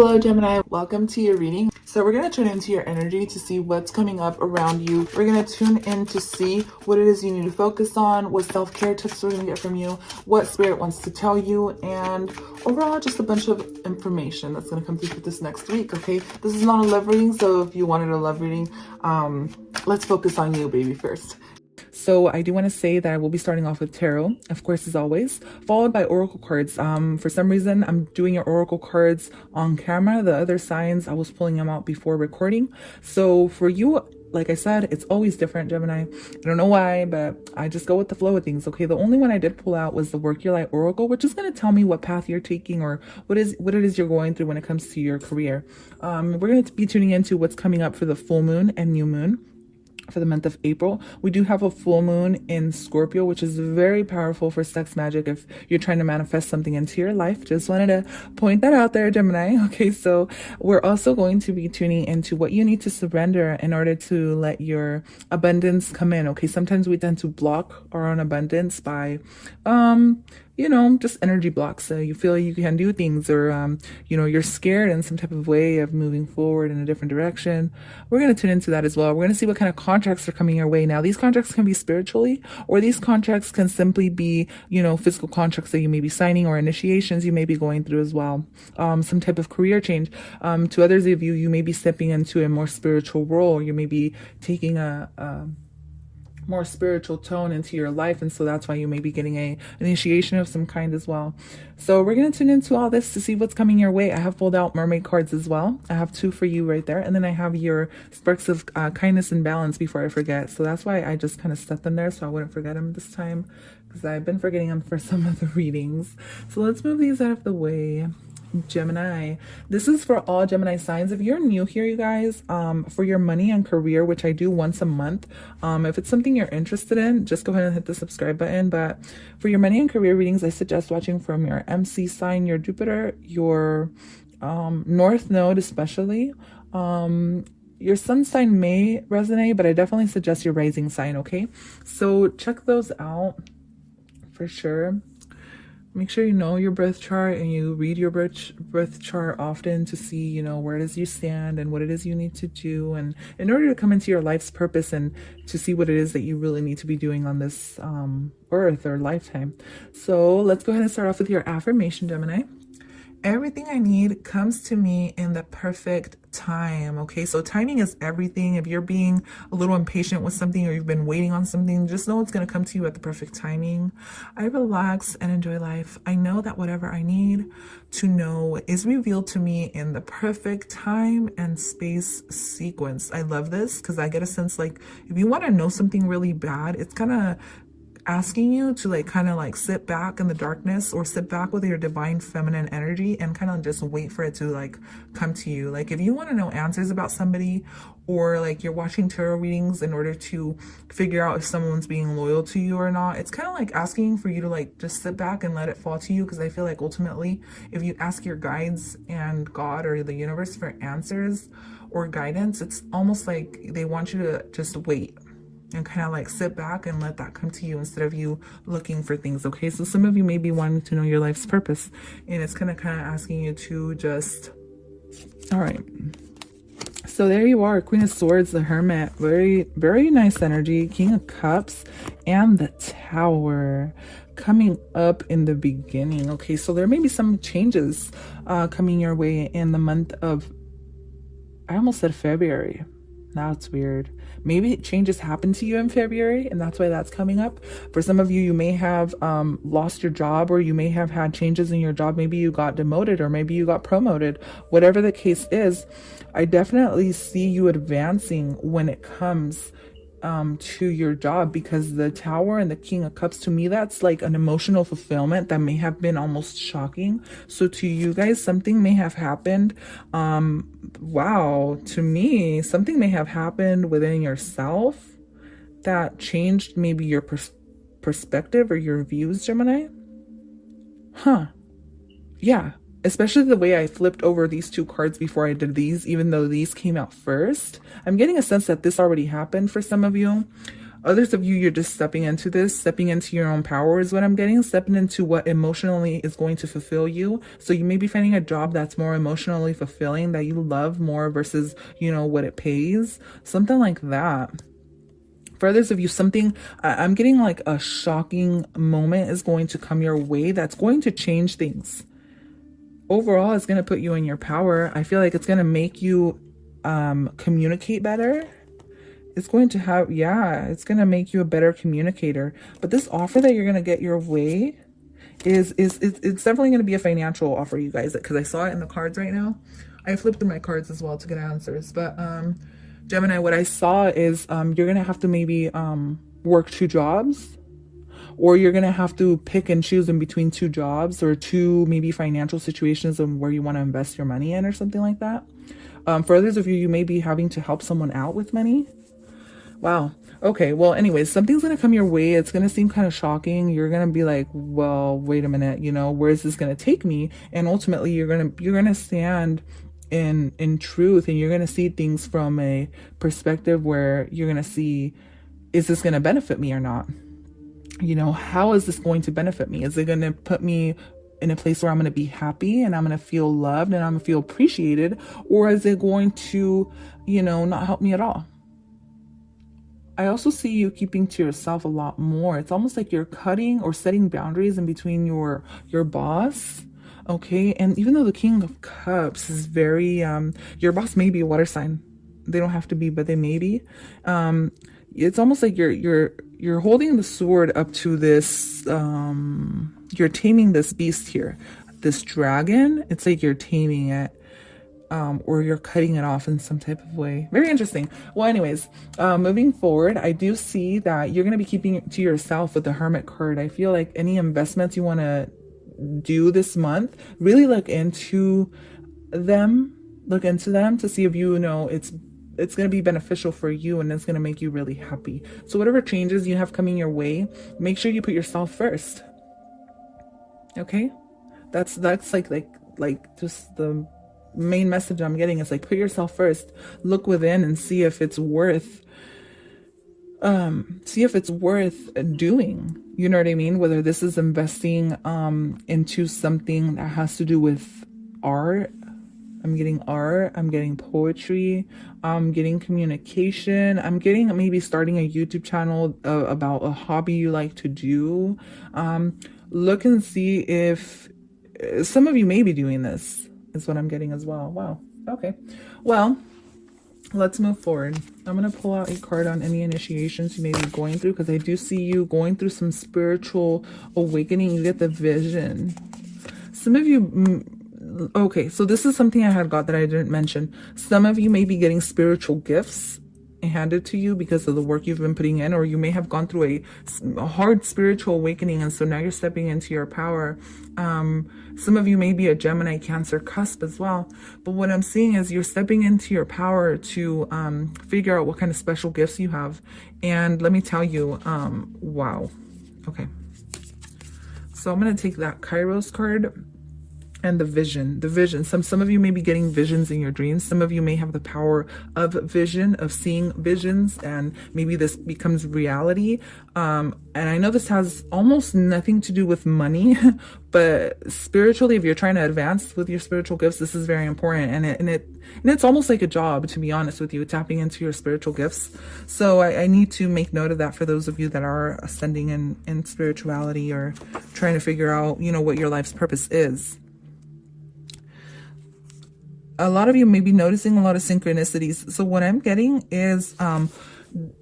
Hello Gemini, welcome to your reading. So we're going to tune into your energy to see what's coming up around you. We're going to tune in to see what it is you need to focus on, what self-care tips we're going to get from you, what spirit wants to tell you, and overall just a bunch of information that's going to come through for this next week. Okay, this is not a love reading, so if you wanted a love reading, let's focus on you, baby, first. So I do want to say that I will be starting off with tarot, of course, as always, followed by oracle cards. For some reason, I'm doing your oracle cards on camera. The other signs, I was pulling them out before recording. So for you, like I said, it's always different, Gemini. I don't know why, but I just go with the flow of things. Okay, the only one I did pull out was the Work Your Light Oracle, which is going to tell me what path you're taking or what it is you're going through when it comes to your career. We're going to be tuning into what's coming up for the full moon and new moon. For the month of April, we do have a full moon in Scorpio, which is very powerful for sex magic if you're trying to manifest something into your life. Just wanted to point that out there, Gemini. Okay, so we're also going to be tuning into what you need to surrender in order to let your abundance come in. Okay, sometimes we tend to block our own abundance by just energy blocks. So you feel you can do things, or you're scared in some type of way of moving forward in a different direction. We're going to tune into that as well. We're going to see what kind of contracts are coming your way. Now, these contracts can be spiritually, or these contracts can simply be, physical contracts that you may be signing, or initiations you may be going through as well. Some type of career change. To others of you, you may be stepping into a more spiritual role. You may be taking a more spiritual tone into your life, and so that's why you may be getting a initiation of some kind as well. So we're going to tune into all this to see what's coming your way. I have pulled out mermaid cards as well. I have 2 for you right there, and then I have your sparks of kindness and balance before I forget. So that's why I just kind of stuck them there so I wouldn't forget them this time, because I've been forgetting them for some of the readings. So let's move these out of the way. Gemini, this is for all Gemini signs. If you're new here, you guys, for your money and career, which I do once a month, if it's something you're interested in, just go ahead and hit the subscribe button. But for your money and career readings, I suggest watching from your MC sign, your Jupiter, your North Node especially. Your sun sign may resonate, but I definitely suggest your rising sign. Okay, so check those out for sure. Make sure you know your birth chart and you read your birth chart often to see, where it is you stand and what it is you need to do, and in order to come into your life's purpose and to see what it is that you really need to be doing on this earth or lifetime. So let's go ahead and start off with your affirmation, Gemini. Everything I need comes to me in the perfect time. Okay, so timing is everything. If you're being a little impatient with something, or you've been waiting on something, just know it's going to come to you at the perfect timing. I relax and enjoy life. I know that whatever I need to know is revealed to me in the perfect time and space sequence. I love this because I get a sense like if you want to know something really bad, it's kind of asking you to kind of sit back in the darkness, or sit back with your divine feminine energy and kind of just wait for it to come to you. If you want to know answers about somebody, or you're watching tarot readings in order to figure out if someone's being loyal to you or not, it's kind of asking for you to just sit back and let it fall to you, because I feel like ultimately if you ask your guides and God or the universe for answers or guidance, it's almost like they want you to just wait and kind of sit back and let that come to you instead of you looking for things. Okay, so some of you may be wanting to know your life's purpose, and it's kind of asking you to just, all right. So there you are, Queen of Swords, the Hermit, very, very nice energy, King of Cups, and the Tower coming up in the beginning. Okay, so there may be some changes coming your way in the month of, I almost said February. That's weird. Maybe changes happen to you in February, and that's why that's coming up. For some of you, you may have lost your job, or you may have had changes in your job. Maybe you got demoted, or maybe you got promoted. Whatever the case is, I definitely see you advancing when it comes to your job, because the Tower and the King of Cups, to me, that's an emotional fulfillment that may have been almost shocking. So to you guys, something may have happened. Wow, to me, something may have happened within yourself that changed maybe your perspective or your views, Gemini. Yeah. Especially the way I flipped over these 2 cards before I did these, even though these came out first. I'm getting a sense that this already happened for some of you. Others of you, you're just stepping into this, stepping into your own power is what I'm getting, stepping into what emotionally is going to fulfill you. So you may be finding a job that's more emotionally fulfilling, that you love more versus, you know, what it pays, something like that. For others of you, something, I'm getting like a shocking moment is going to come your way that's going to change things. Overall, it's going to put you in your power. I feel like it's going to make you communicate better. It's going to have, yeah, it's going to make you a better communicator. But this offer that you're going to get your way it's definitely going to be a financial offer, you guys, because I saw it in the cards right now. I flipped through my cards as well to get answers. But Gemini, what I saw is you're going to have to maybe work 2 jobs, or you're going to have to pick and choose in between 2 jobs or 2 maybe financial situations of where you want to invest your money in or something like that. For others of you, you may be having to help someone out with money. Wow. Okay. Well, anyways, something's going to come your way. It's going to seem kind of shocking. You're going to be like, well, wait a minute, you know, where is this going to take me? And ultimately you're going to stand in truth, and you're going to see things from a perspective where you're going to see, is this going to benefit me or not? You know, how is this going to benefit me? Is it going to put me in a place where I'm going to be happy and I'm going to feel loved and I'm going to feel appreciated? Or is it going to, you know, not help me at all? I also see you keeping to yourself a lot more. It's almost like you're cutting or setting boundaries in between your boss. Okay. And even though the King of Cups is very, your boss may be a water sign. They don't have to be, but they may be. It's almost like you're holding the sword up to this, you're taming this beast here, this dragon. It's like you're taming it. Or you're cutting it off in some type of way. Very interesting. Well, anyways, moving forward, I do see that you're going to be keeping it to yourself with the Hermit card. I feel like any investments you want to do this month, really look into them to see if you know it's going to be beneficial for you and it's going to make you really happy. So whatever changes you have coming your way, make sure you put yourself first. Okay? That's like just the main message I'm getting is like, put yourself first, look within and see if it's worth doing, you know what I mean? Whether this is investing into something that has to do with art. I'm getting poetry, I'm getting communication, I'm getting maybe starting a YouTube channel about a hobby you like to do. Look and see if some of you may be doing this. Is what I'm getting as well. Wow. Okay. Well, let's move forward. I'm going to pull out a card on any initiations you may be going through, because I do see you going through some spiritual awakening. You get the vision. Some of you, okay, so this is something I had got that I didn't mention. Some of you may be getting spiritual gifts handed to you because of the work you've been putting in, or you may have gone through a hard spiritual awakening, and so now you're stepping into your power. Some of you may be a Gemini Cancer cusp as well, but what I'm seeing is you're stepping into your power to figure out what kind of special gifts you have. And let me tell you, wow. Okay, so I'm going to take that Kairos card and the vision. Some of you may be getting visions in your dreams. Some of you may have the power of vision, of seeing visions, and maybe this becomes reality. And I know this has almost nothing to do with money, but spiritually, if you're trying to advance with your spiritual gifts, this is very important. And it's almost like a job, to be honest with you, tapping into your spiritual gifts. So I need to make note of that for those of you that are ascending in spirituality, or trying to figure out, you know, what your life's purpose is. A lot of you may be noticing a lot of synchronicities. So what I'm getting is,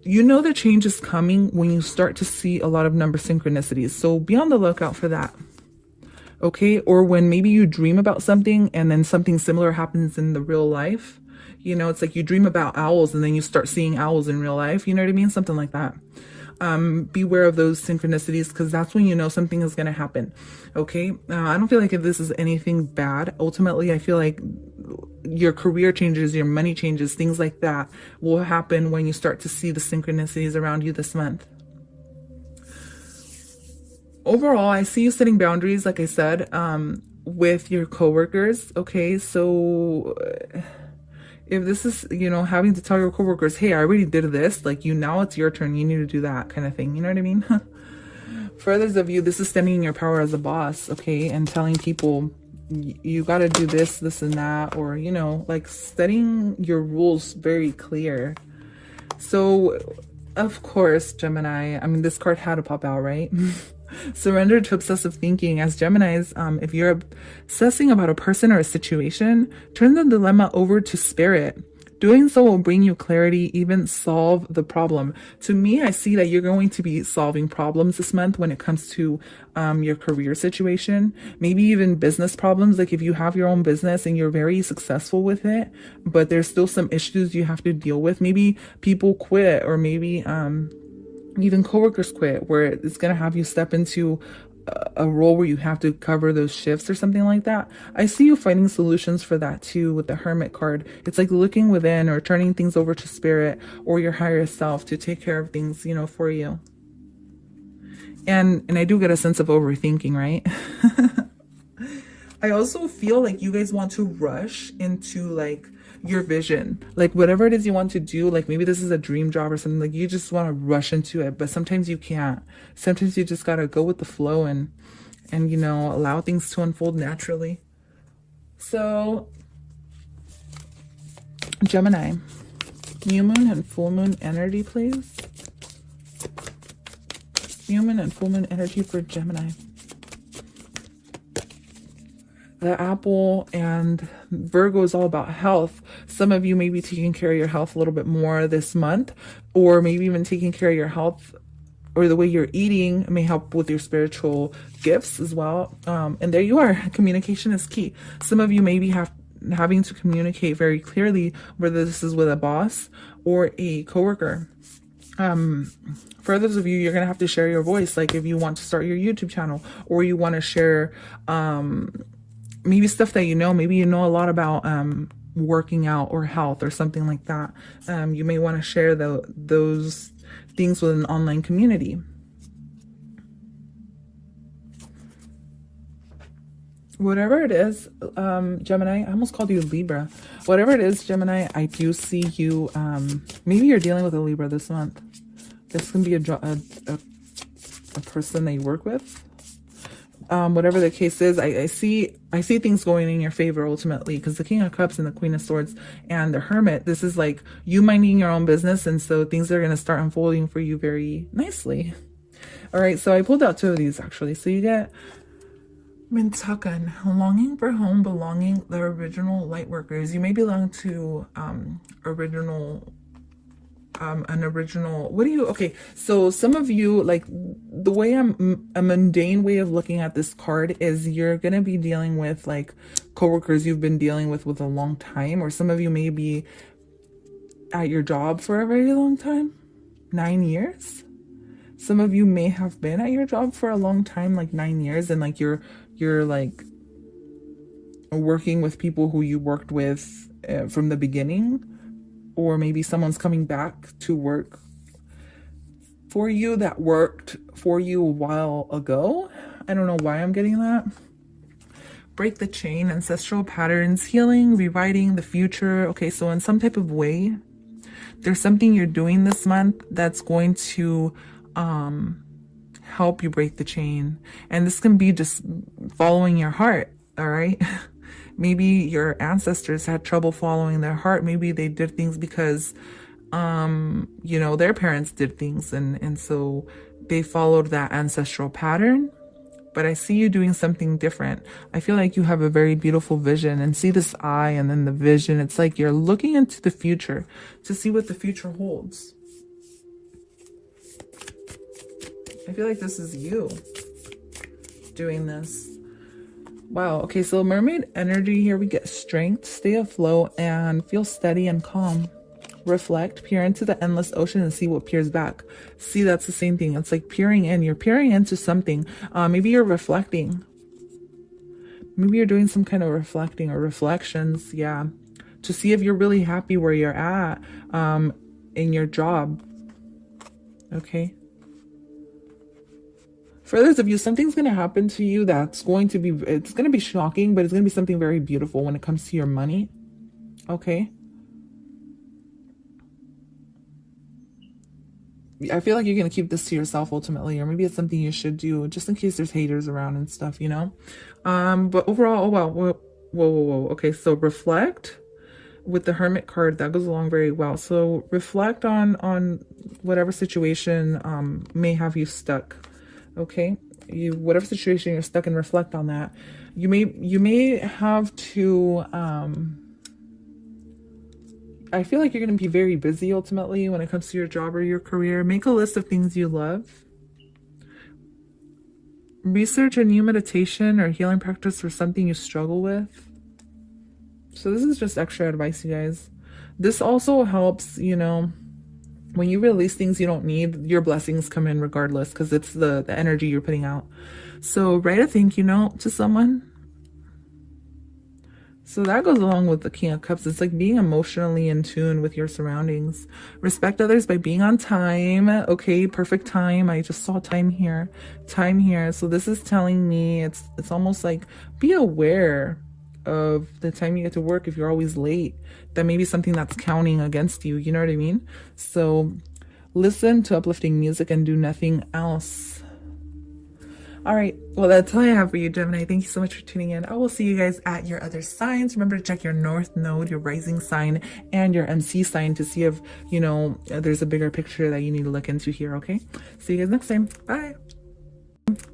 you know, the change is coming when you start to see a lot of number synchronicities. So be on the lookout for that. Okay. Or when maybe you dream about something and then something similar happens in the real life. You know, it's like you dream about owls and then you start seeing owls in real life. You know what I mean? Something like that. Beware of those synchronicities, because that's when you know something is going to happen. Okay. I don't feel like if this is anything bad. Ultimately, I feel like your career changes, your money changes, things like that will happen when you start to see the synchronicities around you this month. Overall, I see you setting boundaries, like I said, with your coworkers. Okay. So if this is, you know, having to tell your coworkers, hey, I already did this, like, now it's your turn, you need to do that kind of thing, you know what I mean? For others of you, this is standing in your power as a boss, okay, and telling people you got to do this, this and that, or, you know, like setting your rules very clear. So of course, Gemini, I mean, this card had to pop out, right? Surrender to obsessive thinking. As Geminis, if you're obsessing about a person or a situation, turn the dilemma over to spirit. Doing so will bring you clarity, even solve the problem. To me, I see that you're going to be solving problems this month when it comes to your career situation, maybe even business problems. Like if you have your own business and you're very successful with it, but there's still some issues you have to deal with. Maybe people quit, or maybe even coworkers quit, where it's going to have you step into a role where you have to cover those shifts or something like that. I see you finding solutions for that too with the Hermit card. It's like looking within or turning things over to spirit or your higher self to take care of things, you know, for you. And I do get a sense of overthinking, right? I also feel like you guys want to rush into like your vision, like whatever it is you want to do. Like maybe this is a dream job or something, like you just want to rush into it, but sometimes you can't. Sometimes you just got to go with the flow and you know, allow things to unfold naturally. So Gemini, new moon and full moon energy, please. New moon and full moon energy for Gemini. The apple and Virgo is all about health. Some of you may be taking care of your health a little bit more this month, or maybe even taking care of your health or the way you're eating may help with your spiritual gifts as well. And there you are. Communication is key. Some of you may be having to communicate very clearly, whether this is with a boss or a coworker. For others of you, you're going to have to share your voice. Like if you want to start your YouTube channel, or you want to share, maybe stuff that you know, maybe you know a lot about working out or health or something like that. You may want to share those things with an online community. Whatever it is, Gemini, I almost called you Libra. Whatever it is, Gemini, I do see you, maybe you're dealing with a Libra this month. This can be a person that you work with. Whatever the case is, I see things going in your favor ultimately, because the King of Cups and the Queen of Swords and the Hermit, this is like you minding your own business, and so things are going to start unfolding for you very nicely. All right, so I pulled out two of these actually. So you get Mintakan, longing for home, belonging, the original light workers. You may belong to an original, okay, so some of you, like the way a mundane way of looking at this card is you're going to be dealing with like coworkers you've been dealing with a long time, or some of you may be at your job for a very long time, 9 years. Some of you may have been at your job for a long time, like 9 years, and like you're like working with people who you worked with from the beginning, or maybe someone's coming back to work for you that worked for you a while ago. I don't know why I'm getting that. Break the chain, ancestral patterns, healing, rewriting the future. Okay, so in some type of way, there's something you're doing this month that's going to help you break the chain. And this can be just following your heart, all right? Maybe your ancestors had trouble following their heart. Maybe they did things because, you know, their parents did things. And so they followed that ancestral pattern. But I see you doing something different. I feel like you have a very beautiful vision, and see this eye and then the vision. It's like you're looking into the future to see what the future holds. I feel like this is you doing this. Wow. Okay, so mermaid energy here. We get strength, stay afloat, and feel steady and calm. Reflect, peer into the endless ocean and see what peers back. See, that's the same thing. It's like peering in. You're peering into something. Maybe you're reflecting. Maybe you're doing some kind of reflecting or reflections. Yeah. To see if you're really happy where you're at in your job. Okay. For others of you, something's going to happen to you that's going to be, it's going to be shocking, but it's going to be something very beautiful when it comes to your money. Okay. I feel like you're going to keep this to yourself ultimately, or maybe it's something you should do just in case there's haters around and stuff, you know? But overall, oh wow, whoa. Okay, so reflect with the Hermit card, that goes along very well. So reflect on whatever situation may have you stuck. Okay, whatever situation you're stuck in, reflect on that. You may have to I feel like you're going to be very busy ultimately when it comes to your job or your career. Make a list of things you love. Research a new meditation or healing practice for something you struggle with. So this is just extra advice, you guys. This also helps, you know, when you release things you don't need, your blessings come in regardless, because it's the energy you're putting out. So write a thank you note to someone. So that goes along with the King of Cups. It's like being emotionally in tune with your surroundings. Respect others by being on time. Okay, perfect time. I just saw time here. Time here. So this is telling me it's almost like be aware of the time you get to work. If you're always late, that may be something that's counting against you. You know what I mean? So listen to uplifting music and do nothing else. All right, well, that's all I have for you, Gemini. Thank you so much for tuning in. I will see you guys at your other signs. Remember to check your North Node, your rising sign, and your MC sign to see if, you know, there's a bigger picture that you need to look into here, okay? See you guys next time. Bye.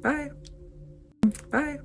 Bye. Bye.